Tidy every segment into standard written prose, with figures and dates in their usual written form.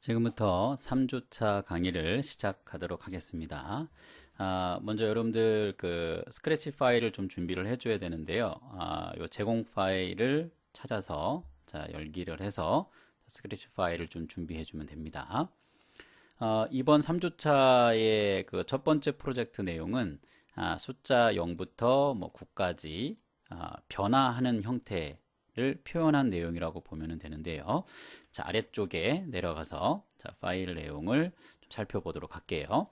지금부터 3주차 강의를 시작하도록 하겠습니다. 먼저 여러분들 그 스크래치 파일을 좀 준비를 해줘야 되는데요. 요 제공 파일을 찾아서 열기를 해서 스크래치 파일을 좀 준비해 주면 됩니다. 이번 3주차의 그 첫 번째 프로젝트 내용은 숫자 0부터 뭐 9까지 변화하는 형태를 표현한 내용이라고 보면 되는데요. 자, 아래쪽에 내려가서 파일 내용을 좀 살펴보도록 할게요.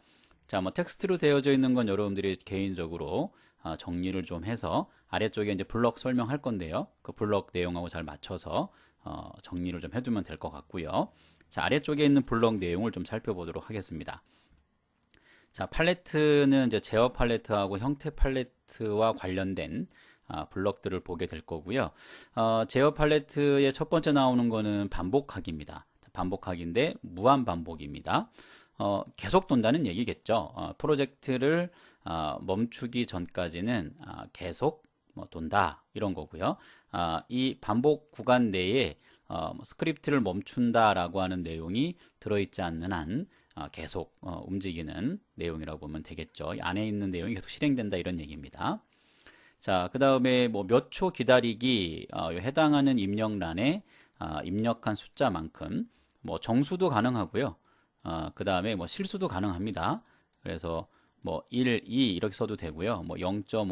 자, 뭐 텍스트로 되어져 있는 건 여러분들이 개인적으로 정리를 좀 해서 아래쪽에 이제 블럭 설명할 건데요. 그 블럭 내용하고 잘 맞춰서 정리를 좀 해두면 될 것 같고요. 자, 아래쪽에 있는 블럭 내용을 좀 살펴보도록 하겠습니다. 자, 팔레트는 이제 제어 팔레트하고 형태 팔레트와 관련된 블럭들을 보게 될 거고요. 제어 팔레트의 첫 번째 나오는 거는 반복하기입니다. 반복하기인데 무한 반복입니다. 계속 돈다는 얘기겠죠. 프로젝트를 멈추기 전까지는 계속 뭐 돈다 이런 거고요. 이 반복 구간 내에 스크립트를 멈춘다라고 하는 내용이 들어있지 않는 한 계속 움직이는 내용이라고 보면 되겠죠. 이 안에 있는 내용이 계속 실행된다 이런 얘기입니다. 자, 그 다음에 뭐 몇 초 기다리기 해당하는 입력란에 입력한 숫자만큼 뭐 정수도 가능하고요. 그 다음에 뭐 실수도 가능합니다. 그래서 뭐 1, 2 이렇게 써도 되고요. 뭐 0.5,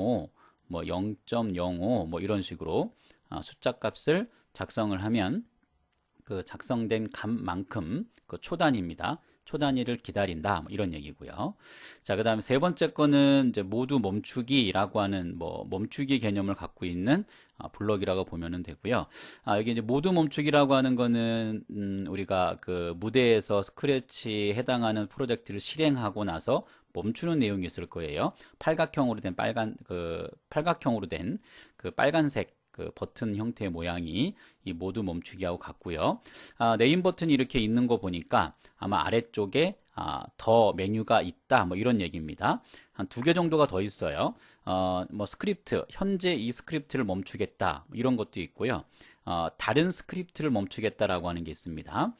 뭐 0.05 뭐 이런 식으로 숫자 값을 작성을 하면 그 작성된 값만큼 그 초단위입니다. 초단위를 기다린다 뭐 이런 얘기고요. 자, 그다음에 세 번째 거는 이제 모두 멈추기라고 하는 뭐 멈추기 개념을 갖고 있는 블럭이라고 보면은 되고요. 여기 이제 모두 멈추기라고 하는 거는 우리가 그 무대에서 스크래치 해당하는 프로젝트를 실행하고 나서 멈추는 내용이 있을 거예요. 팔각형으로 된 팔각형으로 된 그 빨간색 그 버튼 형태의 모양이 이 모두 멈추기하고 같고요. 네임 버튼이 이렇게 있는 거 보니까 아마 아래쪽에 더 메뉴가 있다 뭐 이런 얘기입니다. 한 두 개 정도가 더 있어요. 뭐 스크립트, 현재 이 스크립트를 멈추겠다 뭐 이런 것도 있고요. 다른 스크립트를 멈추겠다라고 하는 게 있습니다.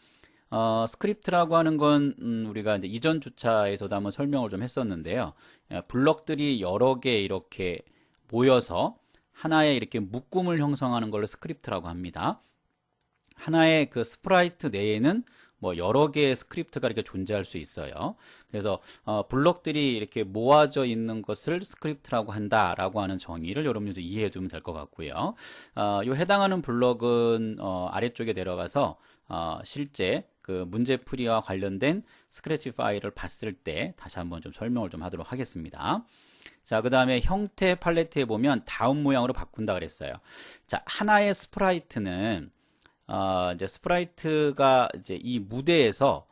스크립트라고 하는 건 우리가 이제 이전 주차에서도 한번 설명을 좀 했었는데요. 블럭들이 여러 개 이렇게 모여서 하나의 이렇게 묶음을 형성하는 걸 스크립트라고 합니다. 하나의 그 스프라이트 내에는 뭐 여러 개의 스크립트가 이렇게 존재할 수 있어요. 그래서 블럭들이 이렇게 모아져 있는 것을 스크립트라고 한다라고 하는 정의를 여러분들도 이해해 두면 될 것 같고요. 요 해당하는 블럭은 아래쪽에 내려가서 실제 그 문제풀이와 관련된 스크래치 파일을 봤을 때 다시 한번 좀 설명을 좀 하도록 하겠습니다. 자, 그 다음에 형태 팔레트에 보면 다음 모양으로 바꾼다 그랬어요. 자, 하나의 스프라이트는 이제 스프라이트가 이제 이 무대에서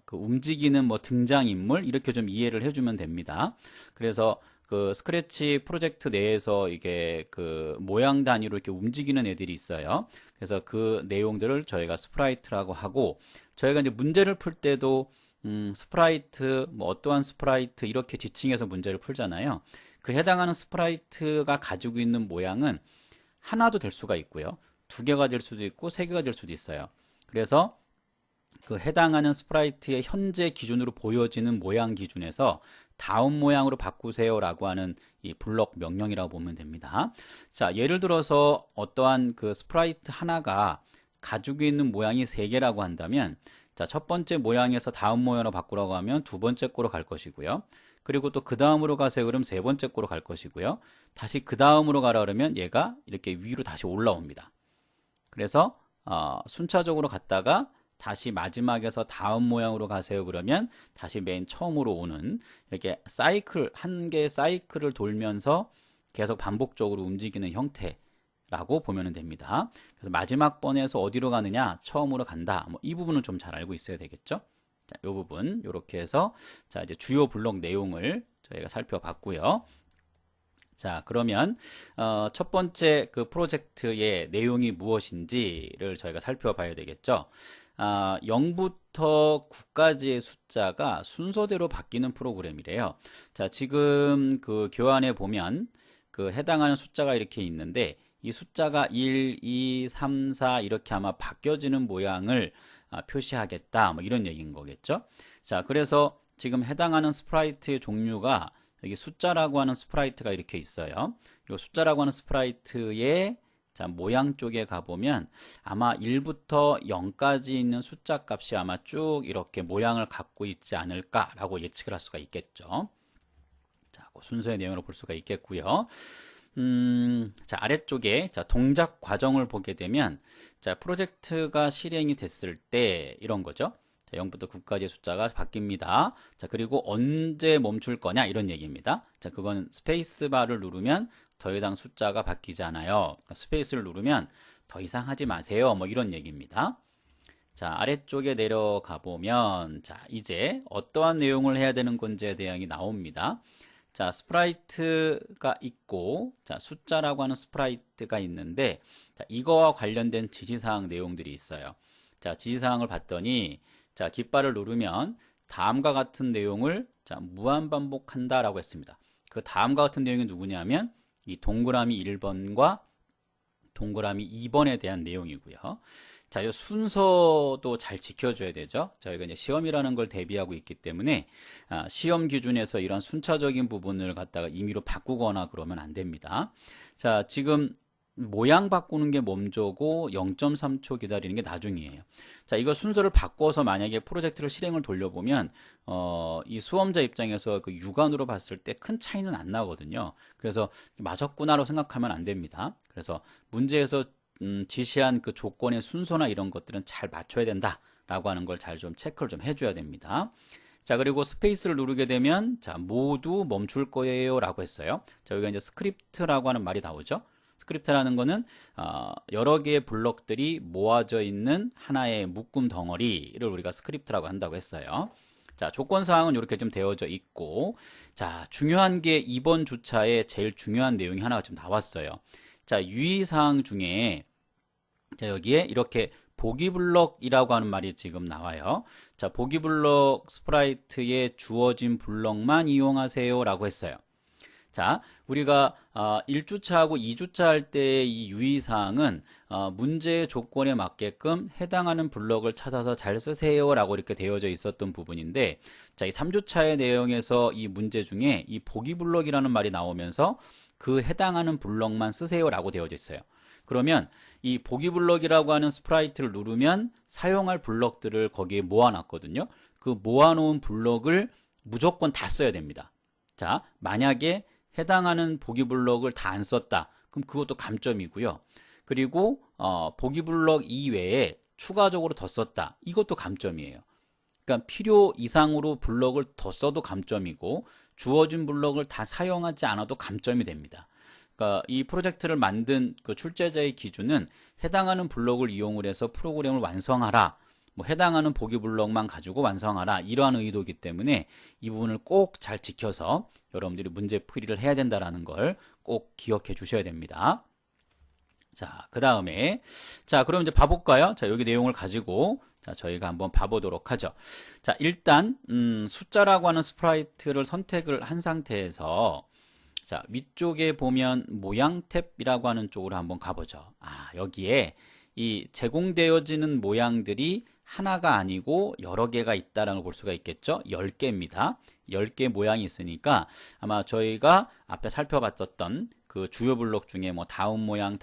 그 움직이는 뭐 등장인물 이렇게 좀 이해를 해주면 됩니다. 그래서 그 스크래치 프로젝트 내에서 이게 그 모양 단위로 이렇게 움직이는 애들이 있어요. 그래서 그 내용들을 저희가 스프라이트라고 하고 저희가 이제 문제를 풀 때도 스프라이트, 뭐 어떠한 스프라이트 이렇게 지칭해서 문제를 풀잖아요. 그 해당하는 스프라이트가 가지고 있는 모양은 하나도 될 수가 있고요. 두 개가 될 수도 있고 세 개가 될 수도 있어요. 그래서 그 해당하는 스프라이트의 현재 기준으로 보여지는 모양 기준에서 다음 모양으로 바꾸세요라고 하는 이 블럭 명령이라고 보면 됩니다. 자, 예를 들어서 어떠한 그 스프라이트 하나가 가지고 있는 모양이 세 개라고 한다면 자, 첫 번째 모양에서 다음 모양으로 바꾸라고 하면 두 번째 거로 갈 것이고요. 그리고 또 그 다음으로 가세요 그러면 세 번째 거로 갈 것이고요. 다시 그 다음으로 가라 그러면 얘가 이렇게 위로 다시 올라옵니다. 그래서 순차적으로 갔다가 다시 마지막에서 다음 모양으로 가세요 그러면 다시 맨 처음으로 오는 이렇게 사이클 한 개의 사이클을 돌면서 계속 반복적으로 움직이는 형태라고 보면 됩니다. 그래서 마지막 번에서 어디로 가느냐 처음으로 간다 뭐 이 부분은 좀 잘 알고 있어야 되겠죠. 자, 이 부분 이렇게 해서 자 이제 주요 블록 내용을 저희가 살펴봤고요. 자, 그러면 첫 번째 그 프로젝트의 내용이 무엇인지를 저희가 살펴봐야 되겠죠. 0부터 9까지의 숫자가 순서대로 바뀌는 프로그램이래요. 자, 지금 그 교환에 보면 그 해당하는 숫자가 이렇게 있는데 이 숫자가 1, 2, 3, 4 이렇게 아마 바뀌어지는 모양을 표시하겠다. 뭐 이런 얘기인 거겠죠. 자, 그래서 지금 해당하는 스프라이트의 종류가 여기 숫자라고 하는 스프라이트가 이렇게 있어요. 이 숫자라고 하는 스프라이트의 자, 모양 쪽에 가보면 아마 1부터 0까지 있는 숫자 값이 아마 쭉 이렇게 모양을 갖고 있지 않을까라고 예측을 할 수가 있겠죠. 자, 그 순서의 내용으로 볼 수가 있겠고요. 자, 아래쪽에 자, 동작 과정을 보게 되면 자, 프로젝트가 실행이 됐을 때 이런 거죠. 자, 0부터 9까지의 숫자가 바뀝니다. 자, 그리고 언제 멈출 거냐 이런 얘기입니다. 자, 그건 스페이스 바를 누르면 더 이상 숫자가 바뀌지 않아요. 그러니까 스페이스를 누르면 더 이상 하지 마세요. 뭐 이런 얘기입니다. 자, 아래쪽에 내려가 보면 자, 이제 어떠한 내용을 해야 되는 건지에 대한 나옵니다. 자, 스프라이트가 있고 자, 숫자라고 하는 스프라이트가 있는데 자, 이거와 관련된 지시사항 내용들이 있어요. 자, 지시사항을 봤더니 자, 깃발을 누르면 다음과 같은 내용을 자, 무한반복한다 라고 했습니다. 그 다음과 같은 내용이 누구냐면 이 동그라미 1번과 동그라미 2번에 대한 내용이고요. 자, 이 순서도 잘 지켜줘야 되죠. 저희가 이제 시험이라는 걸 대비하고 있기 때문에 시험 기준에서 이런 순차적인 부분을 갖다가 임의로 바꾸거나 그러면 안 됩니다. 자, 지금 모양 바꾸는 게 먼저고 0.3초 기다리는 게 나중이에요. 자, 이거 순서를 바꿔서 만약에 프로젝트를 실행을 돌려보면 이 수험자 입장에서 그 육안으로 봤을 때 큰 차이는 안 나거든요. 그래서 맞았구나로 생각하면 안 됩니다. 그래서 문제에서 지시한 그 조건의 순서나 이런 것들은 잘 맞춰야 된다라고 하는 걸 잘 좀 체크를 좀 해줘야 됩니다. 자, 그리고 스페이스를 누르게 되면 자, 모두 멈출 거예요 라고 했어요. 자, 여기가 이제 스크립트라고 하는 말이 나오죠. 스크립트라는 거는 여러 개의 블럭들이 모아져 있는 하나의 묶음 덩어리를 우리가 스크립트라고 한다고 했어요. 자, 조건사항은 이렇게 좀 되어져 있고 자, 중요한 게 이번 주차에 제일 중요한 내용이 하나가 좀 나왔어요. 자, 유의사항 중에 자, 여기에 이렇게 보기블럭이라고 하는 말이 지금 나와요. 자, 보기블럭 스프라이트에 주어진 블럭만 이용하세요 라고 했어요. 자, 우리가 1주차하고 2주차 할 때의 이 유의사항은 문제의 조건에 맞게끔 해당하는 블럭을 찾아서 잘 쓰세요 라고 이렇게 되어져 있었던 부분인데 자, 이 3주차의 내용에서 이 문제 중에 이 보기블럭이라는 말이 나오면서 그 해당하는 블럭만 쓰세요 라고 되어져 있어요. 그러면 이 보기블럭이라고 하는 스프라이트를 누르면 사용할 블럭들을 거기에 모아놨거든요. 그 모아놓은 블럭을 무조건 다 써야 됩니다. 자, 만약에 해당하는 보기블럭을 다 안 썼다. 그럼 그것도 감점이고요. 그리고 보기블럭 이외에 추가적으로 더 썼다. 이것도 감점이에요. 그러니까 필요 이상으로 블럭을 더 써도 감점이고 주어진 블럭을 다 사용하지 않아도 감점이 됩니다. 그러니까 이 프로젝트를 만든 그 출제자의 기준은 해당하는 블럭을 이용을 해서 프로그램을 완성하라. 뭐 해당하는 보기 블럭만 가지고 완성하라 이러한 의도이기 때문에 이 부분을 꼭 잘 지켜서 여러분들이 문제 풀이를 해야 된다는 걸 꼭 기억해 주셔야 됩니다. 자, 그 다음에 자, 그럼 이제 봐볼까요? 자, 여기 내용을 가지고 자, 저희가 한번 봐보도록 하죠. 자, 일단 숫자라고 하는 스프라이트를 선택을 한 상태에서 자, 위쪽에 보면 모양 탭이라고 하는 쪽으로 한번 가보죠. 여기에 이 제공되어지는 모양들이 하나가 아니고 여러 개가 있다라는 걸 볼 수가 있겠죠. 10개입니다. 10개 모양이 있으니까 아마 저희가 앞에 살펴봤었던 그 주요 블록 중에 뭐 다음 모양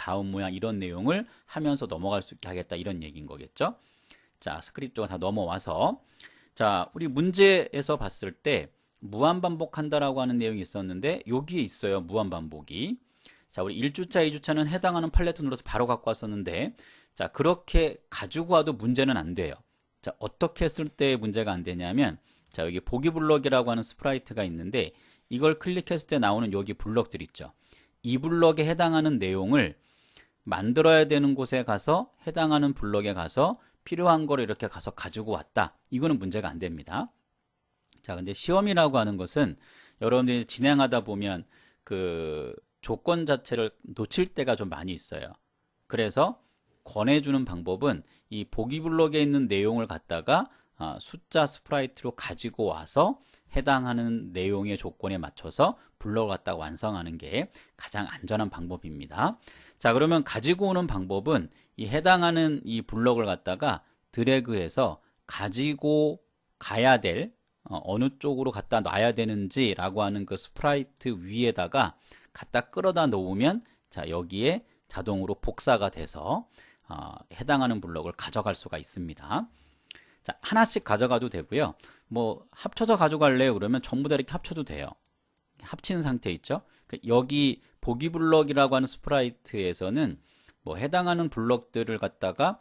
이런 내용을 하면서 넘어갈 수 있게 하겠다 이런 얘기인 거겠죠. 자, 스크립트가 다 넘어와서 자, 우리 문제에서 봤을 때 무한반복한다라고 하는 내용이 있었는데 여기에 있어요. 무한반복이. 자, 우리 1주차, 2주차는 해당하는 팔레트 눌러서 바로 갖고 왔었는데 자, 그렇게 가지고 와도 문제는 안 돼요. 자, 어떻게 했을 때 문제가 안 되냐면 자, 여기 보기 블럭이라고 하는 스프라이트가 있는데 이걸 클릭했을 때 나오는 여기 블럭들 있죠. 이 블럭에 해당하는 내용을 만들어야 되는 곳에 가서 해당하는 블럭에 가서 필요한 거를 이렇게 가서 가지고 왔다. 이거는 문제가 안 됩니다. 자, 근데 시험이라고 하는 것은 여러분들이 진행하다 보면 그 조건 자체를 놓칠 때가 좀 많이 있어요. 그래서 권해주는 방법은 이 보기 블럭에 있는 내용을 갖다가 숫자 스프라이트로 가지고 와서 해당하는 내용의 조건에 맞춰서 블럭을 갖다가 완성하는 게 가장 안전한 방법입니다. 자, 그러면 가지고 오는 방법은 이 해당하는 이 블럭을 갖다가 드래그해서 가지고 가야 될 어느 쪽으로 갖다 놔야 되는지 라고 하는 그 스프라이트 위에다가 갖다 끌어다 놓으면 자, 여기에 자동으로 복사가 돼서 해당하는 블럭을 가져갈 수가 있습니다. 자, 하나씩 가져가도 되고요. 뭐 합쳐서 가져갈래요? 그러면 전부 다 이렇게 합쳐도 돼요. 합친 상태 있죠? 여기 보기 블럭이라고 하는 스프라이트에서는 뭐 해당하는 블럭들을 갖다가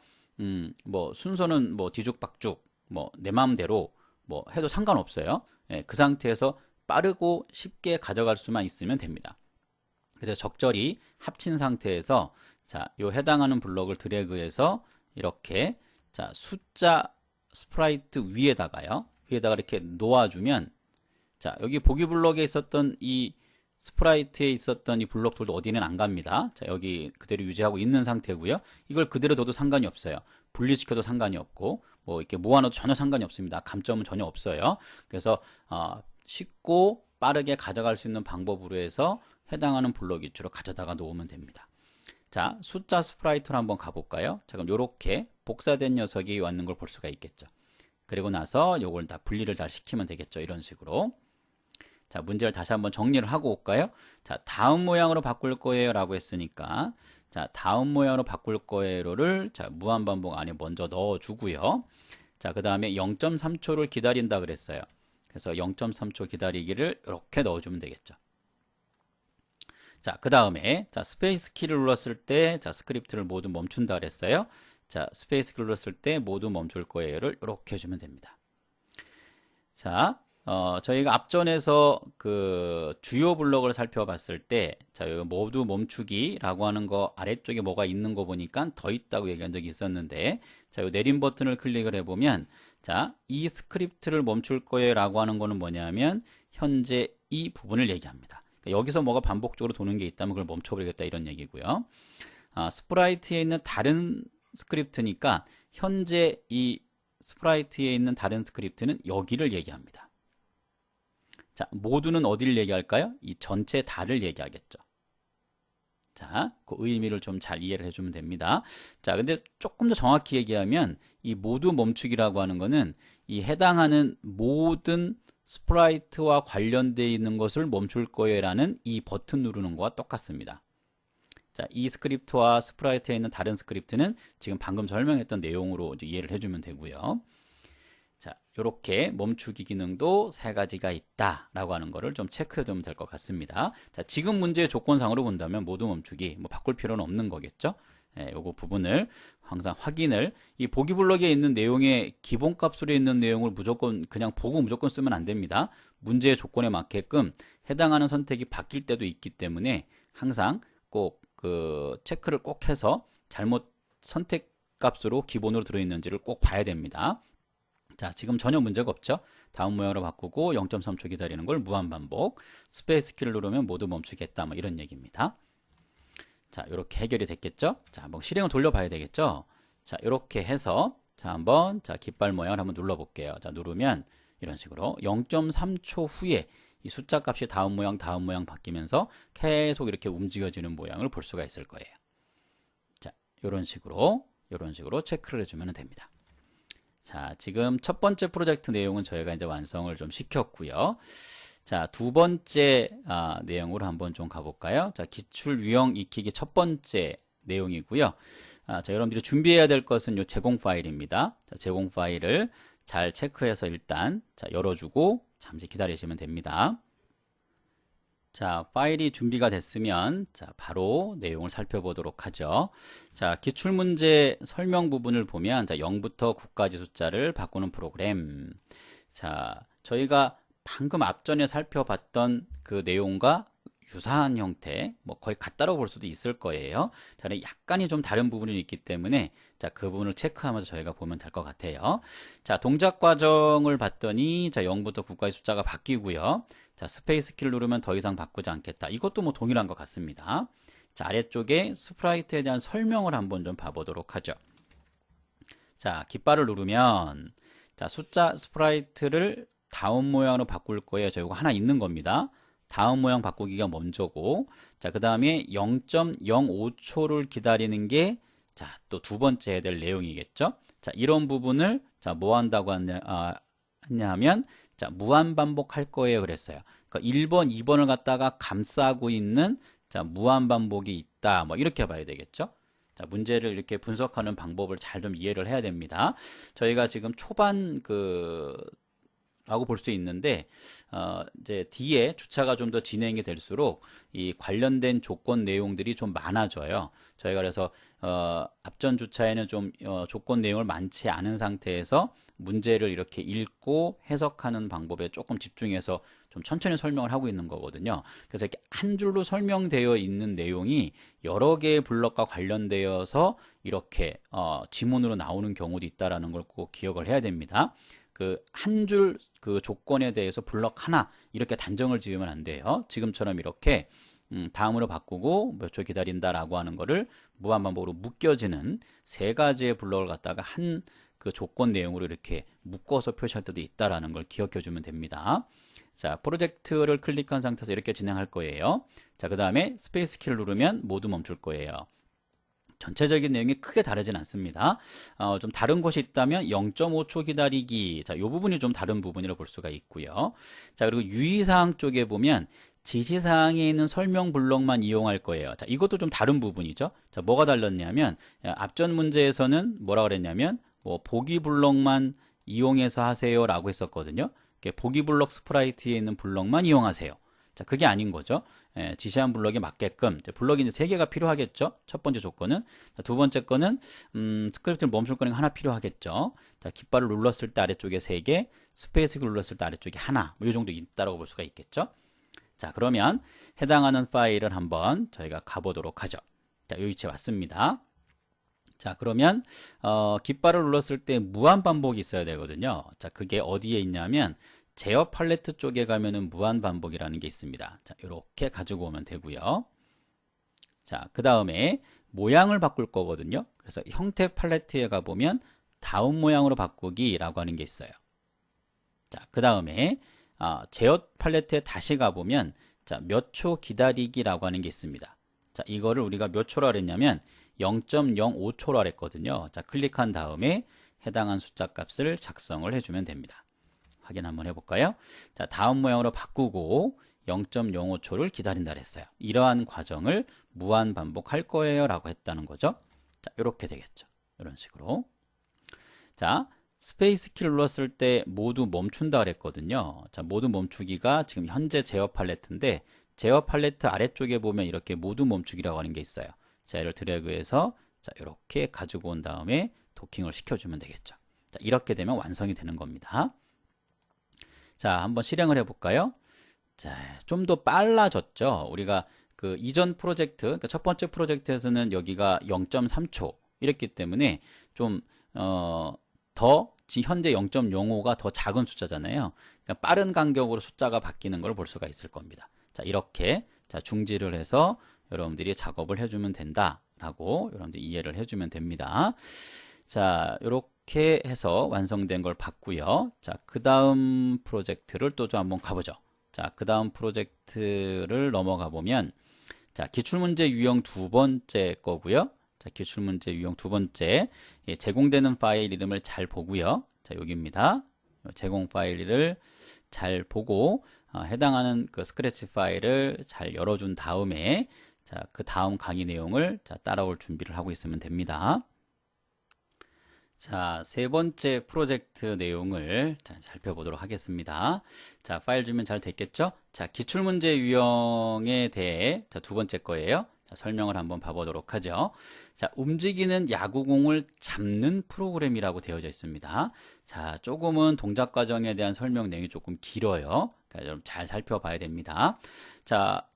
뭐 순서는 뭐 뒤죽박죽 뭐 내 마음대로 뭐 해도 상관없어요. 예, 그 상태에서 빠르고 쉽게 가져갈 수만 있으면 됩니다. 그래서 적절히 합친 상태에서 자, 요 해당하는 블럭을 드래그해서 이렇게 자, 숫자 스프라이트 위에다가요. 위에다가 이렇게 놓아주면 자, 여기 보기 블럭에 있었던 이 스프라이트에 있었던 이 블럭들도 어디는 안 갑니다. 자, 여기 그대로 유지하고 있는 상태고요. 이걸 그대로 둬도 상관이 없어요. 분리시켜도 상관이 없고 뭐 이렇게 모아놓어도 전혀 상관이 없습니다. 감점은 전혀 없어요. 그래서 쉽고 빠르게 가져갈 수 있는 방법으로 해서 해당하는 블럭 위주로 가져다가 놓으면 됩니다. 자, 숫자 스프라이트로 한번 가볼까요? 자, 그럼 이렇게 복사된 녀석이 왔는 걸 볼 수가 있겠죠. 그리고 나서 요걸 다 분리를 잘 시키면 되겠죠. 이런 식으로. 자, 문제를 다시 한번 정리를 하고 올까요? 자, 다음 모양으로 바꿀 거예요 라고 했으니까 자, 다음 모양으로 바꿀 거예요를 자, 무한반복 안에 먼저 넣어 주고요. 자, 그 다음에 0.3초를 기다린다 그랬어요. 그래서 0.3초 기다리기를 이렇게 넣어주면 되겠죠. 자, 그 다음에 자, 스페이스 키를 눌렀을 때 자, 스크립트를 모두 멈춘다 그랬어요. 자, 스페이스 키를 눌렀을 때 모두 멈출 거예요를 이렇게 해주면 됩니다. 자, 저희가 앞전에서 그 주요 블럭을 살펴봤을 때, 자, 여기 모두 멈추기라고 하는 거 아래쪽에 뭐가 있는 거 보니까 더 있다고 얘기한 적이 있었는데, 자, 요 내림 버튼을 클릭을 해보면, 자, 이 스크립트를 멈출 거예요 라고 하는 거는 뭐냐면, 현재 이 부분을 얘기합니다. 그러니까 여기서 뭐가 반복적으로 도는 게 있다면 그걸 멈춰버리겠다 이런 얘기고요. 스프라이트에 있는 다른 스크립트니까, 현재 이 스프라이트에 있는 다른 스크립트는 여기를 얘기합니다. 자, 모두는 어디를 얘기할까요? 이 전체 다를 얘기하겠죠. 자, 그 의미를 좀 잘 이해를 해주면 됩니다. 자, 근데 조금 더 정확히 얘기하면 이 모두 멈추기라고 하는 거는 이 해당하는 모든 스프라이트와 관련되어 있는 것을 멈출 거예요 라는 이 버튼 누르는 거와 똑같습니다. 자, 이 스크립트와 스프라이트에 있는 다른 스크립트는 지금 방금 설명했던 내용으로 이해를 해주면 되고요. 자, 이렇게 멈추기 기능도 세 가지가 있다라고 하는 거를 좀 체크해 두면 될 것 같습니다. 자, 지금 문제의 조건상으로 본다면 모두 멈추기 뭐 바꿀 필요는 없는 거겠죠. 요거 부분을 항상 확인을 이 보기 블럭에 있는 내용의 기본값으로 있는 내용을 무조건 그냥 보고 무조건 쓰면 안 됩니다. 문제의 조건에 맞게끔 해당하는 선택이 바뀔 때도 있기 때문에 항상 꼭 그 체크를 꼭 해서 잘못 선택 값으로 기본으로 들어있는지를 꼭 봐야 됩니다. 자, 지금 전혀 문제가 없죠. 다음 모양으로 바꾸고 0.3초 기다리는 걸 무한반복, 스페이스 키를 누르면 모두 멈추겠다 뭐 이런 얘기입니다. 자, 이렇게 해결이 됐겠죠. 자, 한번 실행을 돌려봐야 되겠죠. 자, 이렇게 해서 자, 한번 자, 깃발 모양을 한번 눌러볼게요. 자, 누르면 이런 식으로 0.3초 후에 이 숫자 값이 다음 모양 바뀌면서 계속 이렇게 움직여지는 모양을 볼 수가 있을 거예요. 자, 이런 식으로 체크를 해주면 됩니다. 자, 지금 첫 번째 프로젝트 내용은 저희가 이제 완성을 좀 시켰고요. 자, 두 번째 내용으로 한번 좀 가볼까요? 자, 기출 유형 익히기 첫 번째 내용이고요. 자, 여러분들이 준비해야 될 것은 이 제공 파일입니다. 자, 제공 파일을 잘 체크해서 일단 자, 열어주고 잠시 기다리시면 됩니다. 자, 파일이 준비가 됐으면 자, 바로 내용을 살펴보도록 하죠. 자, 기출문제 설명 부분을 보면 자, 0부터 9까지 숫자를 바꾸는 프로그램. 자, 저희가 방금 앞전에 살펴봤던 그 내용과 유사한 형태, 뭐 거의 같다고 볼 수도 있을 거예요. 자, 약간이 좀 다른 부분이 있기 때문에 자, 그 부분을 체크하면서 저희가 보면 될 것 같아요. 자, 동작 과정을 봤더니 자, 0부터 9까지 숫자가 바뀌고요. 자, 스페이스 키를 누르면 더 이상 바꾸지 않겠다. 이것도 뭐 동일한 것 같습니다. 자, 아래쪽에 스프라이트에 대한 설명을 한번 좀 봐보도록 하죠. 자, 깃발을 누르면 자, 숫자 스프라이트를 다음 모양으로 바꿀 거예요. 저 이거 하나 있는 겁니다. 다음 모양 바꾸기가 먼저고, 자, 그 다음에 0.05초를 기다리는 게, 자, 또 두 번째 해야 될 내용이겠죠? 자, 이런 부분을 자, 뭐 한다고 하냐면 자, 무한 반복할 거예요 그랬어요. 그러니까 1번, 2번을 갖다가 감싸고 있는 자, 무한 반복이 있다. 뭐 이렇게 봐야 되겠죠? 자, 문제를 이렇게 분석하는 방법을 잘 좀 이해를 해야 됩니다. 저희가 지금 초반 라고 볼 수 있는데 이제 뒤에 주차가 좀 더 진행이 될수록 이 관련된 조건 내용들이 좀 많아져요. 저희가 그래서 앞전 주차에는 좀 조건 내용을 많지 않은 상태에서 문제를 이렇게 읽고 해석하는 방법에 조금 집중해서 좀 천천히 설명을 하고 있는 거거든요. 그래서 이렇게 한 줄로 설명되어 있는 내용이 여러 개의 블럭과 관련되어서 이렇게 지문으로 나오는 경우도 있다라는 걸 꼭 기억을 해야 됩니다. 그 한 줄 그 조건에 대해서 블럭 하나 이렇게 단정을 지으면 안 돼요. 지금처럼 이렇게 다음으로 바꾸고 몇 초 기다린다라고 하는 거를 무한반복으로 묶여지는 세 가지의 블럭을 갖다가 한 그 조건 내용으로 이렇게 묶어서 표시할 때도 있다라는 걸 기억해 주면 됩니다. 자, 프로젝트를 클릭한 상태에서 이렇게 진행할 거예요. 자, 그 다음에 스페이스 키를 누르면 모두 멈출 거예요. 전체적인 내용이 크게 다르진 않습니다. 좀 다른 것이 있다면 0.5초 기다리기. 자, 이 부분이 좀 다른 부분이라고 볼 수가 있고요. 자, 그리고 유의사항 쪽에 보면 지시사항에 있는 설명 블럭만 이용할 거예요. 자, 이것도 좀 다른 부분이죠. 자, 뭐가 달랐냐면 앞전 문제에서는 뭐라 그랬냐면 뭐 보기 블럭만 이용해서 하세요라고 했었거든요. 보기 블럭 스프라이트에 있는 블럭만 이용하세요. 자, 그게 아닌 거죠. 지시한 블럭에 맞게끔 블럭이 이제 3개가 필요하겠죠. 첫 번째 조건은. 자, 두 번째 거는 스크립트를 멈출 거니까 하나 필요하겠죠. 자, 깃발을 눌렀을 때 아래쪽에 3개, 스페이스를 눌렀을 때 아래쪽에 하나, 뭐 이 정도 있다라고 볼 수가 있겠죠. 자, 그러면 해당하는 파일을 한번 저희가 가보도록 하죠. 자, 이 위치에 왔습니다. 자, 그러면 깃발을 눌렀을 때 무한 반복이 있어야 되거든요. 자, 그게 어디에 있냐면 제어 팔레트 쪽에 가면은 무한 반복이라는 게 있습니다. 자, 이렇게 가지고 오면 되고요. 자, 그 다음에 모양을 바꿀 거거든요. 그래서 형태 팔레트에 가보면 다운 모양으로 바꾸기라고 하는 게 있어요. 자, 그 다음에 제어 팔레트에 다시 가보면 자, 몇 초 기다리기라고 하는 게 있습니다. 자, 이거를 우리가 몇 초라 그랬냐면 0.05초라 그랬거든요. 자, 클릭한 다음에 해당한 숫자 값을 작성을 해주면 됩니다. 확인 한번 해볼까요? 자, 다음 모양으로 바꾸고 0.05초를 기다린다 그랬어요. 이러한 과정을 무한 반복할 거예요 라고 했다는 거죠. 자, 이렇게 되겠죠. 이런 식으로. 자, 스페이스 키를 눌렀을 때 모두 멈춘다 그랬거든요. 자, 모두 멈추기가 지금 현재 제어 팔레트인데 제어 팔레트 아래쪽에 보면 이렇게 모두 멈추기라고 하는 게 있어요. 자, 얘를 드래그해서 자, 이렇게 가지고 온 다음에 도킹을 시켜주면 되겠죠. 자, 이렇게 되면 완성이 되는 겁니다. 자, 한번 실행을 해볼까요? 자, 좀 더 빨라졌죠. 우리가 그 이전 프로젝트, 그러니까 첫 번째 프로젝트에서는 여기가 0.3초 이랬기 때문에 좀 더 현재 0.05가 더 작은 숫자잖아요. 그러니까 빠른 간격으로 숫자가 바뀌는 걸 볼 수가 있을 겁니다. 자, 이렇게 자, 중지를 해서 여러분들이 작업을 해주면 된다라고 여러분들이 이해를 해주면 됩니다. 자, 이렇게 해서 완성된 걸 봤고요. 자, 그 다음 프로젝트를 또 좀 한번 가보죠. 자, 그 다음 프로젝트를 넘어가 보면 자, 기출문제 유형 두 번째 거고요. 자, 기출문제 유형 두 번째 제공되는 파일 이름을 잘 보고요. 자, 여기입니다. 제공 파일을 잘 보고 해당하는 그 스크래치 파일을 잘 열어준 다음에 자, 그 다음 강의 내용을 자, 따라올 준비를 하고 있으면 됩니다. 자, 세 번째 프로젝트 내용을 자, 살펴보도록 하겠습니다. 자, 파일 주면 잘 됐겠죠? 자, 기출문제 유형에 대해 자, 두 번째 거예요. 자, 설명을 한번 봐보도록 하죠. 자, 움직이는 야구공을 잡는 프로그램이라고 되어져 있습니다. 자, 조금은 동작 과정에 대한 설명 내용이 조금 길어요. 그러니까 좀 잘 살펴봐야 됩니다. 자,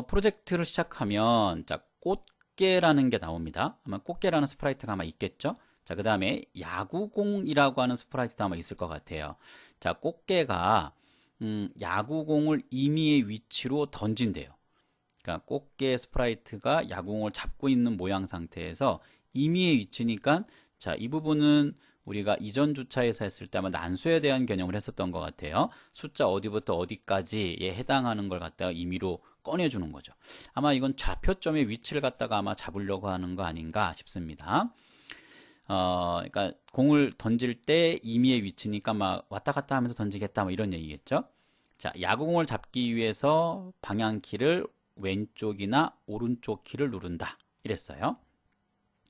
프로젝트를 시작하면 자, 꽃게라는 게 나옵니다. 아마 꽃게라는 스프라이트가 아마 있겠죠? 자, 그 다음에 야구공이라고 하는 스프라이트도 아마 있을 것 같아요. 자, 꽃게가 야구공을 임의의 위치로 던진대요. 그러니까 꽃게 스프라이트가 야구공을 잡고 있는 모양 상태에서 임의의 위치니까 자, 이 부분은 우리가 이전 주차에서 했을 때 아마 난수에 대한 개념을 했었던 것 같아요. 숫자 어디부터 어디까지에 해당하는 걸 갖다가 임의로 꺼내주는 거죠. 아마 이건 좌표점의 위치를 갖다가 아마 잡으려고 하는 거 아닌가 싶습니다. 그러니까 공을 던질 때 임의의 위치니까 막 왔다 갔다 하면서 던지겠다 뭐 이런 얘기겠죠. 자, 야구공을 잡기 위해서 방향키를 왼쪽이나 오른쪽 키를 누른다 이랬어요.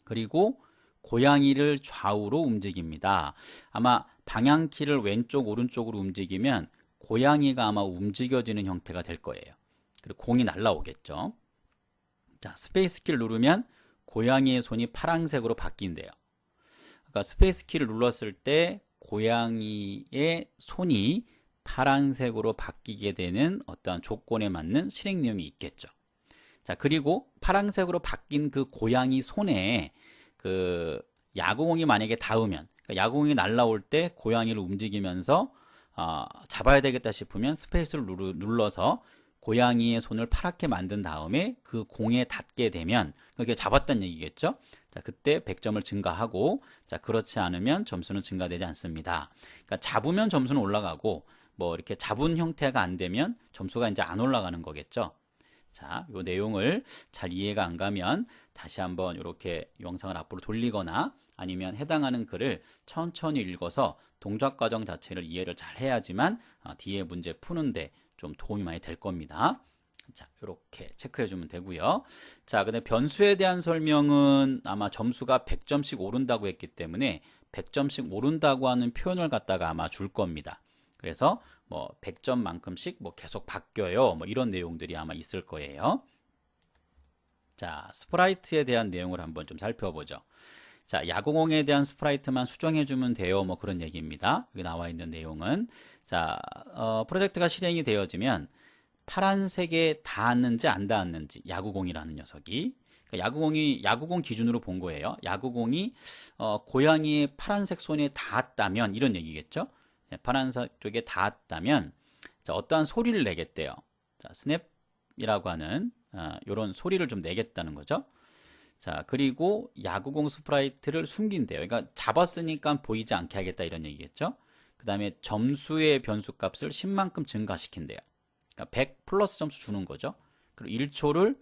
그리고 고양이를 좌우로 움직입니다. 아마 방향키를 왼쪽 오른쪽으로 움직이면 고양이가 아마 움직여지는 형태가 될 거예요. 그리고 공이 날라오겠죠. 자, 스페이스 키를 누르면 고양이의 손이 파란색으로 바뀐대요. 그러니까 스페이스 키를 눌렀을 때 고양이의 손이 파란색으로 바뀌게 되는 어떠한 조건에 맞는 실행 내용이 있겠죠. 자, 그리고 파란색으로 바뀐 그 고양이 손에 그 야구공이 만약에 닿으면, 그러니까 야구공이 날라올 때 고양이를 움직이면서 잡아야 되겠다 싶으면 스페이스를 눌러서 고양이의 손을 파랗게 만든 다음에 그 공에 닿게 되면 그게 잡았다는 얘기겠죠. 자, 그때 100점을 증가하고, 자, 그렇지 않으면 점수는 증가되지 않습니다. 그러니까 잡으면 점수는 올라가고, 뭐 이렇게 잡은 형태가 안 되면 점수가 이제 안 올라가는 거겠죠. 자, 이 내용을 잘 이해가 안 가면 다시 한번 이렇게 영상을 앞으로 돌리거나 아니면 해당하는 글을 천천히 읽어서 동작 과정 자체를 이해를 잘 해야지만 뒤에 문제 푸는데 좀 도움이 많이 될 겁니다. 자, 이렇게 체크해 주면 되고요. 자, 근데 변수에 대한 설명은 아마 점수가 100점씩 오른다고 했기 때문에 100점씩 오른다고 하는 표현을 갖다가 아마 줄 겁니다. 그래서 뭐 100점만큼씩 뭐 계속 바뀌어요. 뭐 이런 내용들이 아마 있을 거예요. 자, 스프라이트에 대한 내용을 한번 좀 살펴보죠. 자, 야구공에 대한 스프라이트만 수정해 주면 돼요. 뭐 그런 얘기입니다. 여기 나와 있는 내용은, 자, 프로젝트가 실행이 되어지면 파란색에 닿았는지 안 닿았는지, 야구공이라는 녀석이, 그러니까 야구공 기준으로 본 거예요. 야구공이 고양이의 파란색 손에 닿았다면 이런 얘기겠죠. 파란색 쪽에 닿았다면, 자, 어떠한 소리를 내겠대요. 자, 스냅이라고 하는 이런 소리를 좀 내겠다는 거죠. 자, 그리고 야구공 스프라이트를 숨긴대요. 그러니까 잡았으니까 보이지 않게 하겠다 이런 얘기겠죠. 그 다음에 점수의 변수값을 10만큼 증가시킨대요. 그러니까 100 플러스 점수 주는 거죠. 그리고 1초를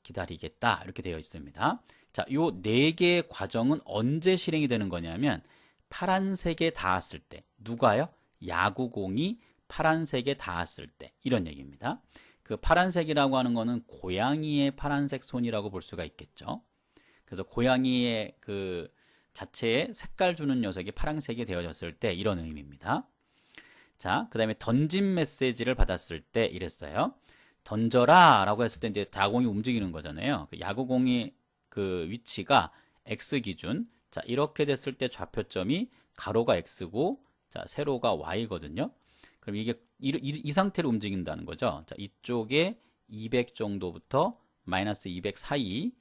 기다리겠다 이렇게 되어 있습니다. 자, 요 4개의 과정은 언제 실행이 되는 거냐면 파란색에 닿았을 때. 누가요? 야구공이 파란색에 닿았을 때 이런 얘기입니다. 그 파란색이라고 하는 거는 고양이의 파란색 손이라고 볼 수가 있겠죠. 그래서 고양이의 그 자체의 색깔 주는 녀석이 파란색이 되어졌을 때 이런 의미입니다. 자, 그 다음에 던진 메시지를 받았을 때 이랬어요. 던져라 라고 했을 때 이제 야구공이 움직이는 거잖아요. 그 야구공이 그 위치가 X 기준, 자, 이렇게 됐을 때 좌표점이 가로가 X고, 자, 세로가 Y거든요. 그럼 이게 이 상태로 움직인다는 거죠. 자, 이쪽에 200 정도부터 마이너스 200 사이,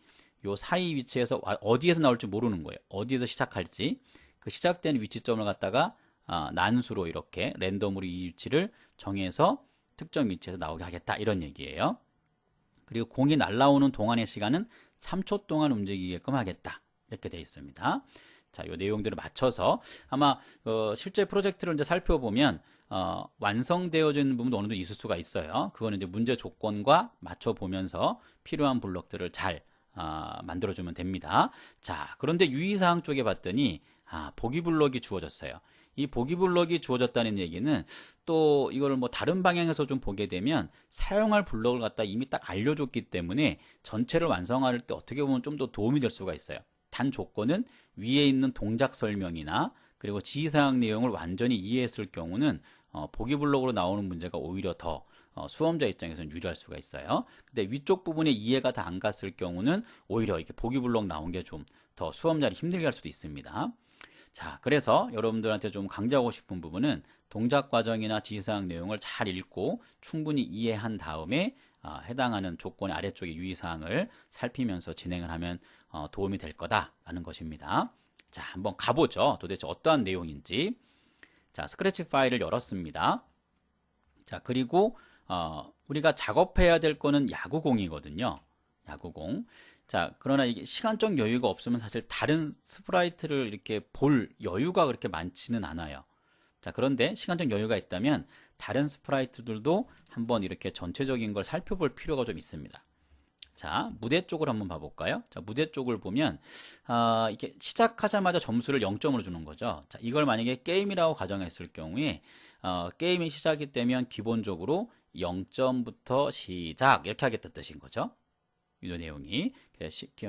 요 사이 위치에서 어디에서 나올지 모르는 거예요. 어디에서 시작할지. 그 시작된 위치점을 갖다가 난수로 이렇게 랜덤으로 이 위치를 정해서 특정 위치에서 나오게 하겠다 이런 얘기예요. 그리고 공이 날아오는 동안의 시간은 3초 동안 움직이게끔 하겠다 이렇게 되어 있습니다. 자, 이 내용들을 맞춰서 아마 실제 프로젝트를 이제 살펴보면 완성되어지는 부분도 어느 정도 있을 수가 있어요. 그거는 이제 문제 조건과 맞춰 보면서 필요한 블록들을 잘 만들어주면 됩니다. 자, 그런데 유의사항 쪽에 봤더니 보기 블록이 주어졌어요. 이 보기 블록이 주어졌다는 얘기는 또 이걸 뭐 다른 방향에서 좀 보게 되면 사용할 블록을 갖다 이미 딱 알려줬기 때문에 전체를 완성할 때 어떻게 보면 좀 더 도움이 될 수가 있어요. 단 조건은 위에 있는 동작 설명이나 그리고 지시사항 내용을 완전히 이해했을 경우는 보기 블록으로 나오는 문제가 오히려 더 수험자 입장에서는 유리할 수가 있어요. 근데 위쪽 부분에 이해가 다 안 갔을 경우는 오히려 이렇게 보기 블록 나온 게 좀 더 수험자를 힘들게 할 수도 있습니다. 자, 그래서 여러분들한테 좀 강조하고 싶은 부분은 동작 과정이나 지시사항 내용을 잘 읽고 충분히 이해한 다음에 해당하는 조건의 아래쪽의 유의사항을 살피면서 진행을 하면 도움이 될 거다라는 것입니다. 자, 한번 가보죠. 도대체 어떠한 내용인지. 자, 스크래치 파일을 열었습니다. 자, 그리고 우리가 작업해야 될 거는 야구공이거든요. 야구공. 자, 그러나 이게 시간적 여유가 없으면 사실 다른 스프라이트를 이렇게 볼 여유가 그렇게 많지는 않아요. 자, 그런데 시간적 여유가 있다면 다른 스프라이트들도 한번 이렇게 전체적인 걸 살펴볼 필요가 좀 있습니다. 자, 무대 쪽을 한번 봐볼까요? 자, 무대 쪽을 보면 이게 시작하자마자 점수를 0점으로 주는 거죠. 자, 이걸 만약에 게임이라고 가정했을 경우에 게임이 시작이 되면 기본적으로 0점부터 시작 이렇게 하겠다는 뜻인 거죠. 이 내용이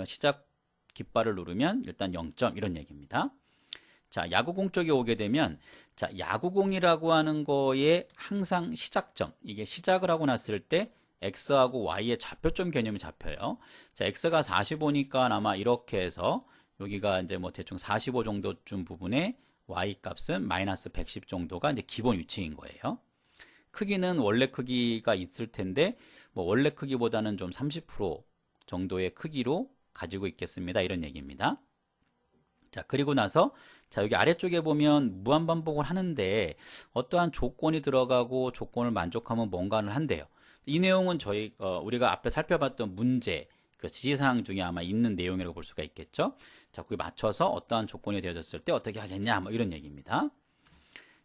시작 깃발을 누르면 일단 0점 이런 얘기입니다. 자, 야구공 쪽에 오게 되면 자, 야구공이라고 하는 거에 항상 시작점, 이게 시작을 하고 났을 때 X하고 Y의 좌표점 개념이 잡혀요. 자, X가 45니까 아마 이렇게 해서 여기가 이제 뭐 대충 45 정도쯤 부분에 Y 값은 마이너스 110 정도가 이제 기본 위치인 거예요. 크기는 원래 크기가 있을 텐데 뭐 원래 크기보다는 좀 30% 정도의 크기로 가지고 있겠습니다. 이런 얘기입니다. 자, 그리고 나서 자, 여기 아래쪽에 보면 무한반복을 하는데 어떠한 조건이 들어가고 조건을 만족하면 뭔가를 한대요. 이 내용은 우리가 앞에 살펴봤던 문제, 그 지시사항 중에 아마 있는 내용이라고 볼 수가 있겠죠. 자, 거기 맞춰서 어떠한 조건이 되어졌을 때 어떻게 하겠냐, 뭐 이런 얘기입니다.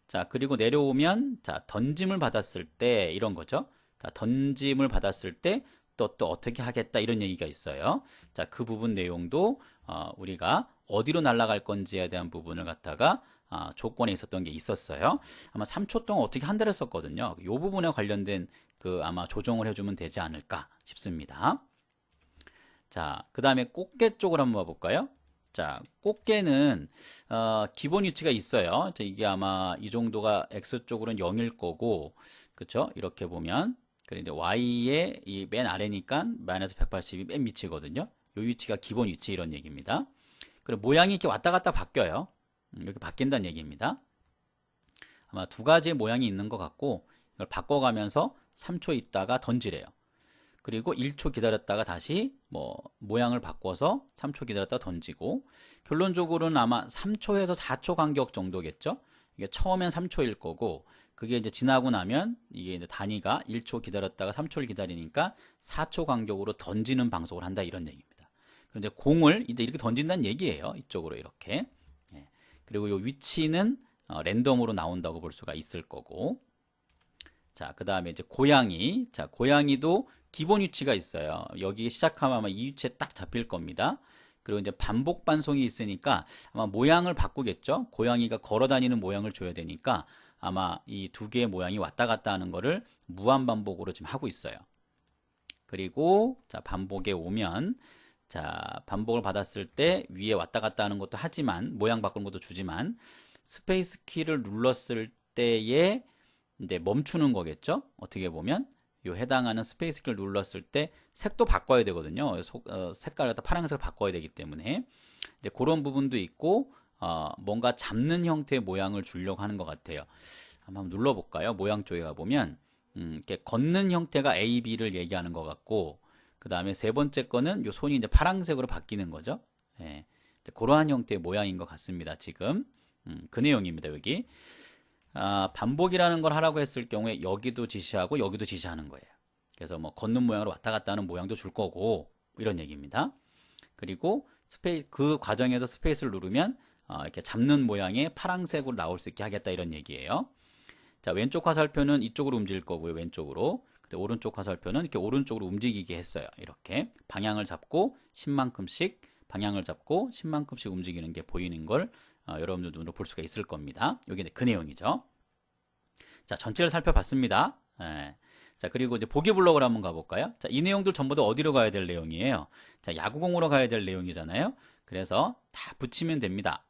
자, 그리고 내려오면 자, 던짐을 받았을 때 이런 거죠. 자, 던짐을 받았을 때 또 어떻게 하겠다 이런 얘기가 있어요. 자, 그 부분 내용도 우리가 어디로 날아갈 건지에 대한 부분을 갖다가 조건에 있었던 게 있었어요. 아마 3초 동안 어떻게 한다고 했었거든요. 이 부분에 관련된 그 아마 조정을 해주면 되지 않을까 싶습니다. 자, 그 다음에 꽃게 쪽을 한번 봐볼까요? 자, 꽃게는 기본 위치가 있어요. 자, 이게 아마 이 정도가 X 쪽으로는 0일 거고, 그쵸? 이렇게 보면 그리고 이제 Y의 이 맨 아래니까 마이너스 180이 맨 밑이거든요. 이 위치가 기본 위치 이런 얘기입니다. 그리고 모양이 이렇게 왔다 갔다 바뀌어요. 이렇게 바뀐다는 얘기입니다. 아마 두 가지의 모양이 있는 것 같고 이걸 바꿔가면서 3초 있다가 던지래요. 그리고 1초 기다렸다가 다시 뭐 모양을 바꿔서 3초 기다렸다가 던지고 결론적으로는 아마 3초에서 4초 간격 정도겠죠. 이게 처음엔 3초일 거고 그게 이제 지나고 나면 이게 이제 단위가 1초 기다렸다가 3초를 기다리니까 4초 간격으로 던지는 방송을 한다 이런 얘기입니다. 그런데 공을 이제 이렇게 던진다는 얘기예요. 이쪽으로 이렇게. 예. 그리고 이 위치는 랜덤으로 나온다고 볼 수가 있을 거고. 자, 그 다음에 이제 고양이. 자, 고양이도 기본 위치가 있어요. 여기 시작하면 아마 이 위치에 딱 잡힐 겁니다. 그리고 이제 반복 반송이 있으니까 아마 모양을 바꾸겠죠. 고양이가 걸어 다니는 모양을 줘야 되니까 아마 이 두 개의 모양이 왔다 갔다 하는 거를 무한 반복으로 지금 하고 있어요. 그리고 자, 반복에 오면 자, 반복을 받았을 때 위에 왔다 갔다 하는 것도 하지만 모양 바꾸는 것도 주지만 스페이스 키를 눌렀을 때에 이제 멈추는 거겠죠. 어떻게 보면 요 해당하는 스페이스 키를 눌렀을 때 색도 바꿔야 되거든요. 색깔을 갖다 파란색으로 바꿔야 되기 때문에 이제 그런 부분도 있고 뭔가 잡는 형태의 모양을 주려고 하는 것 같아요. 한번 눌러볼까요? 모양 쪽에 가보면 이렇게 걷는 형태가 A, B를 얘기하는 것 같고 그 다음에 세 번째 거는 요 손이 이제 파란색으로 바뀌는 거죠. 예, 그러한 형태의 모양인 것 같습니다. 지금 그 내용입니다. 여기 반복이라는 걸 하라고 했을 경우에 여기도 지시하고 여기도 지시하는 거예요. 그래서 뭐 걷는 모양으로 왔다 갔다 하는 모양도 줄 거고 이런 얘기입니다. 그리고 그 과정에서 스페이스를 누르면 이렇게 잡는 모양의 파란색으로 나올 수 있게 하겠다 이런 얘기예요. 자, 왼쪽 화살표는 이쪽으로 움직일 거고요. 왼쪽으로. 근데 오른쪽 화살표는 이렇게 오른쪽으로 움직이게 했어요. 이렇게 방향을 잡고 10만큼씩 방향을 잡고 10만큼씩 움직이는 게 보이는 걸 여러분들 눈으로 볼 수가 있을 겁니다. 이게 그 내용이죠. 자, 전체를 살펴봤습니다. 예. 자, 그리고 이제 보기 블록을 한번 가볼까요? 자, 이 내용들 전부 다 어디로 가야 될 내용이에요? 자, 야구공으로 가야 될 내용이잖아요. 그래서 다 붙이면 됩니다.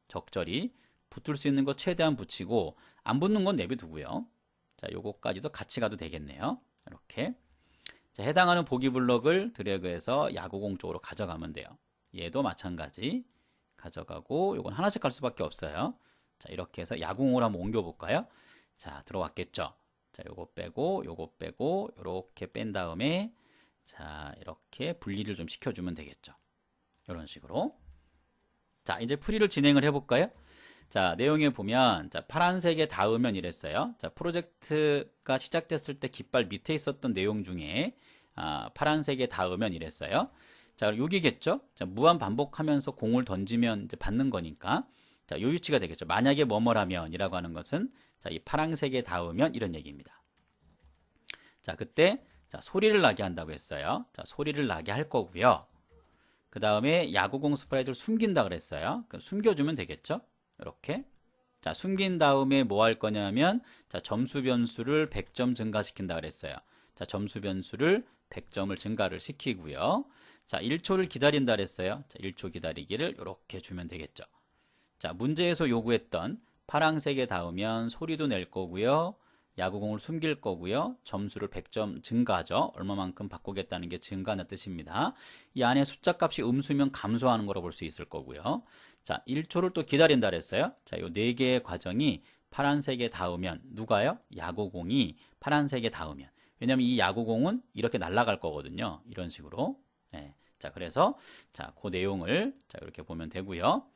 적절히 붙을 수 있는 거 최대한 붙이고 안 붙는 건 내비두고요. 자, 요거까지도 같이 가도 되겠네요. 이렇게. 자, 해당하는 보기 블록을 드래그해서 야구공 쪽으로 가져가면 돼요. 얘도 마찬가지 가져가고 요건 하나씩 갈 수밖에 없어요. 자, 이렇게 해서 야구공으로 한번 옮겨볼까요? 자, 들어왔겠죠. 자, 요거 빼고 요렇게 뺀 다음에 자, 이렇게 분리를 좀 시켜주면 되겠죠. 이런 식으로. 자, 이제 풀이를 진행을 해볼까요? 자, 내용에 보면 자, 파란색에 닿으면 이랬어요. 자, 프로젝트가 시작됐을 때 깃발 밑에 있었던 내용 중에 파란색에 닿으면 이랬어요. 자, 여기겠죠? 자, 무한 반복하면서 공을 던지면 이제 받는 거니까 자, 요 위치가 되겠죠. 만약에 뭐뭐라면 이라고 하는 것은 자, 이 파란색에 닿으면 이런 얘기입니다. 자, 그때 자, 소리를 나게 한다고 했어요. 자, 소리를 나게 할 거고요. 그 다음에 야구공 스프라이트를 숨긴다 그랬어요. 그럼 숨겨주면 되겠죠? 이렇게. 자, 숨긴 다음에 뭐 할 거냐면, 자, 점수 변수를 100점 증가시킨다 그랬어요. 자, 점수 변수를 100점을 증가를 시키고요. 자, 1초를 기다린다 그랬어요. 자, 1초 기다리기를 이렇게 주면 되겠죠. 자, 문제에서 요구했던 파란색에 닿으면 소리도 낼 거고요. 야구공을 숨길 거고요. 점수를 100점 증가하죠. 얼마만큼 바꾸겠다는 게 증가하는 뜻입니다. 이 안에 숫자 값이 음수면 감소하는 거로 볼 수 있을 거고요. 자, 1초를 또 기다린다 그랬어요. 자, 요 4개의 과정이 파란색에 닿으면 누가요? 야구공이 파란색에 닿으면. 왜냐면 이 야구공은 이렇게 날아갈 거거든요. 이런 식으로. 네. 자, 그래서 자, 그 내용을 자, 이렇게 보면 되고요.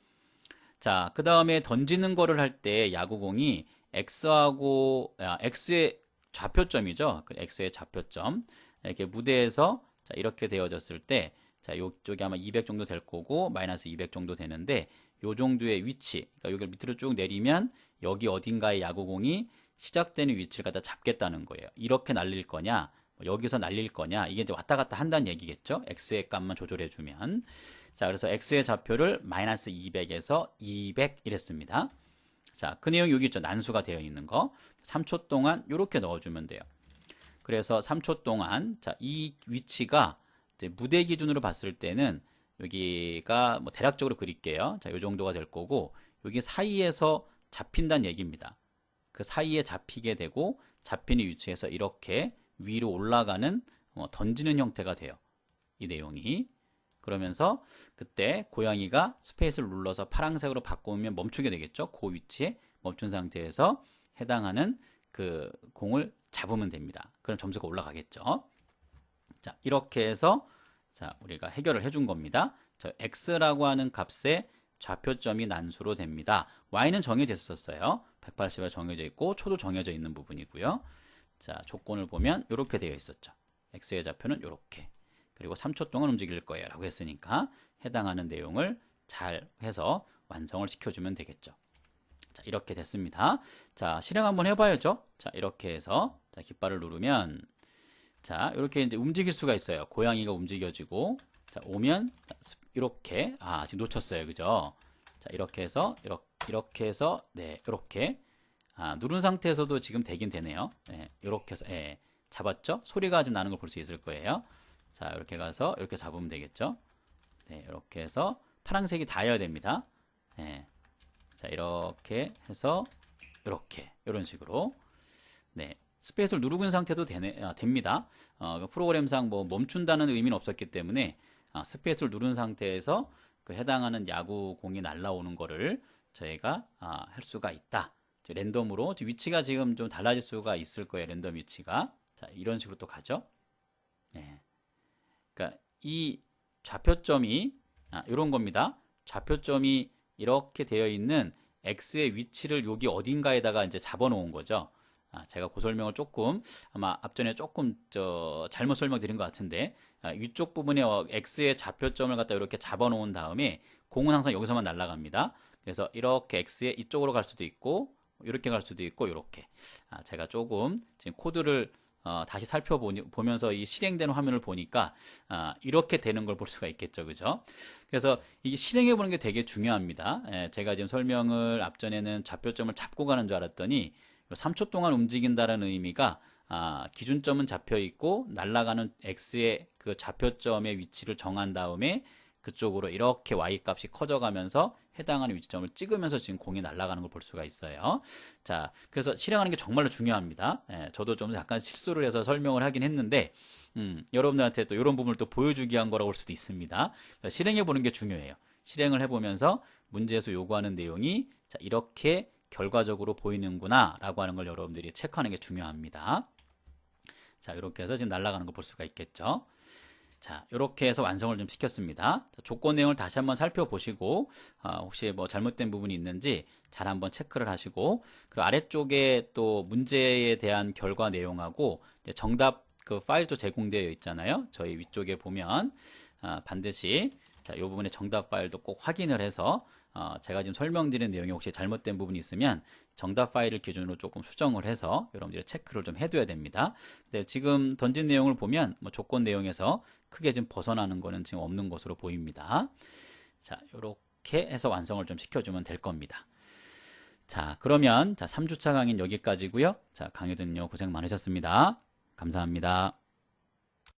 자, 그 다음에 던지는 거를 할 때 야구공이 X의 좌표점이죠. 그 X의 좌표점. 이렇게 무대에서 자, 이렇게 되어졌을 때, 자, 요쪽이 아마 200 정도 될 거고, 마이너스 200 정도 되는데, 요 정도의 위치, 그러니까 여기를 밑으로 쭉 내리면, 여기 어딘가에 야구공이 시작되는 위치를 갖다 잡겠다는 거예요. 이렇게 날릴 거냐, 여기서 날릴 거냐, 이게 이제 왔다 갔다 한다는 얘기겠죠. X의 값만 조절해주면. 자, 그래서 X의 좌표를 마이너스 200에서 200 이랬습니다. 자, 그 내용이 여기 있죠. 난수가 되어 있는 거. 3초 동안 이렇게 넣어주면 돼요. 그래서 3초 동안, 자, 이 위치가 이제 무대 기준으로 봤을 때는 여기가 뭐 대략적으로 그릴게요. 자, 이 정도가 될 거고, 여기 사이에서 잡힌다는 얘기입니다. 그 사이에 잡히게 되고, 잡히는 위치에서 이렇게 위로 올라가는, 던지는 형태가 돼요. 이 내용이. 그러면서 그때 고양이가 스페이스를 눌러서 파란색으로 바꾸면 멈추게 되겠죠. 그 위치에 멈춘 상태에서 해당하는 그 공을 잡으면 됩니다. 그럼 점수가 올라가겠죠. 자, 이렇게 해서 자, 우리가 해결을 해준 겁니다. 저 x라고 하는 값의 좌표점이 난수로 됩니다. y는 정해져 있었어요. 180에 정해져 있고 초도 정해져 있는 부분이고요. 자, 조건을 보면 이렇게 되어 있었죠. x의 좌표는 이렇게. 그리고 3초 동안 움직일 거예요 라고 했으니까 해당하는 내용을 잘 해서 완성을 시켜주면 되겠죠. 자, 이렇게 됐습니다. 자, 실행 한번 해봐야죠. 자, 이렇게 해서 자, 깃발을 누르면 자, 이렇게 이제 움직일 수가 있어요. 고양이가 움직여지고 자, 오면 이렇게 지금 놓쳤어요. 그죠? 자, 이렇게 해서 이렇게 해서 네, 이렇게 누른 상태에서도 지금 되긴 되네요. 네, 이렇게 해서 잡았죠? 소리가 좀 나는 걸 볼 수 있을 거예요. 자, 이렇게 가서 이렇게 잡으면 되겠죠. 네, 이렇게 해서 파란색이 닿아야 됩니다. 네. 자, 이렇게 해서 이렇게 이런 식으로 네, 스페이스를 누르고 있는 상태도 됩니다. 프로그램상 뭐 멈춘다는 의미는 없었기 때문에 스페이스를 누른 상태에서 그 해당하는 야구 공이 날라오는 거를 저희가 할 수가 있다. 랜덤으로 위치가 지금 좀 달라질 수가 있을 거예요. 랜덤 위치가. 자, 이런 식으로 또 가죠. 네. 그러니까 이 좌표점이 이런 겁니다. 좌표점이 이렇게 되어 있는 X의 위치를 여기 어딘가에다가 이제 잡아 놓은 거죠. 제가 그 설명을 조금 아마 앞전에 조금 잘못 설명드린 것 같은데 위쪽 부분에 X의 좌표점을 갖다 이렇게 잡아 놓은 다음에 공은 항상 여기서만 날아갑니다. 그래서 이렇게 X의 이쪽으로 갈 수도 있고 이렇게 갈 수도 있고 이렇게 제가 조금 지금 코드를 다시 살펴보면서 이 실행된 화면을 보니까 이렇게 되는 걸 볼 수가 있겠죠. 그죠? 그래서 이게 실행해 보는 게 되게 중요합니다. 제가 지금 설명을 앞전에는 좌표점을 잡고 가는 줄 알았더니 3초 동안 움직인다는 의미가 기준점은 잡혀 있고 날아가는 X의 그 좌표점의 위치를 정한 다음에 그쪽으로 이렇게 Y 값이 커져가면서 해당하는 위치점을 찍으면서 지금 공이 날아가는 걸 볼 수가 있어요. 자, 그래서 실행하는 게 정말로 중요합니다. 저도 좀 약간 실수를 해서 설명을 하긴 했는데, 여러분들한테 또 이런 부분을 또 보여주기 위한 거라고 볼 수도 있습니다. 실행해 보는 게 중요해요. 실행을 해보면서 문제에서 요구하는 내용이 자, 이렇게 결과적으로 보이는구나 라고 하는 걸 여러분들이 체크하는 게 중요합니다. 자, 이렇게 해서 지금 날아가는 걸 볼 수가 있겠죠. 자, 이렇게 해서 완성을 좀 시켰습니다. 자, 조건 내용을 다시 한번 살펴보시고 혹시 뭐 잘못된 부분이 있는지 잘 한번 체크를 하시고 그리고 아래쪽에 또 문제에 대한 결과 내용하고 이제 정답 그 파일도 제공되어 있잖아요. 저희 위쪽에 보면 반드시 자, 이 부분의 정답 파일도 꼭 확인을 해서 제가 지금 설명드린 내용이 혹시 잘못된 부분이 있으면 정답 파일을 기준으로 조금 수정을 해서 여러분들이 체크를 좀 해둬야 됩니다. 근데 지금 던진 내용을 보면 뭐 조건 내용에서 크게 좀 벗어나는 거는 지금 없는 것으로 보입니다. 자, 이렇게 해서 완성을 좀 시켜주면 될 겁니다. 자, 그러면 자, 3주차 강의는 여기까지고요. 자, 강의 듣느라 고생 많으셨습니다. 감사합니다.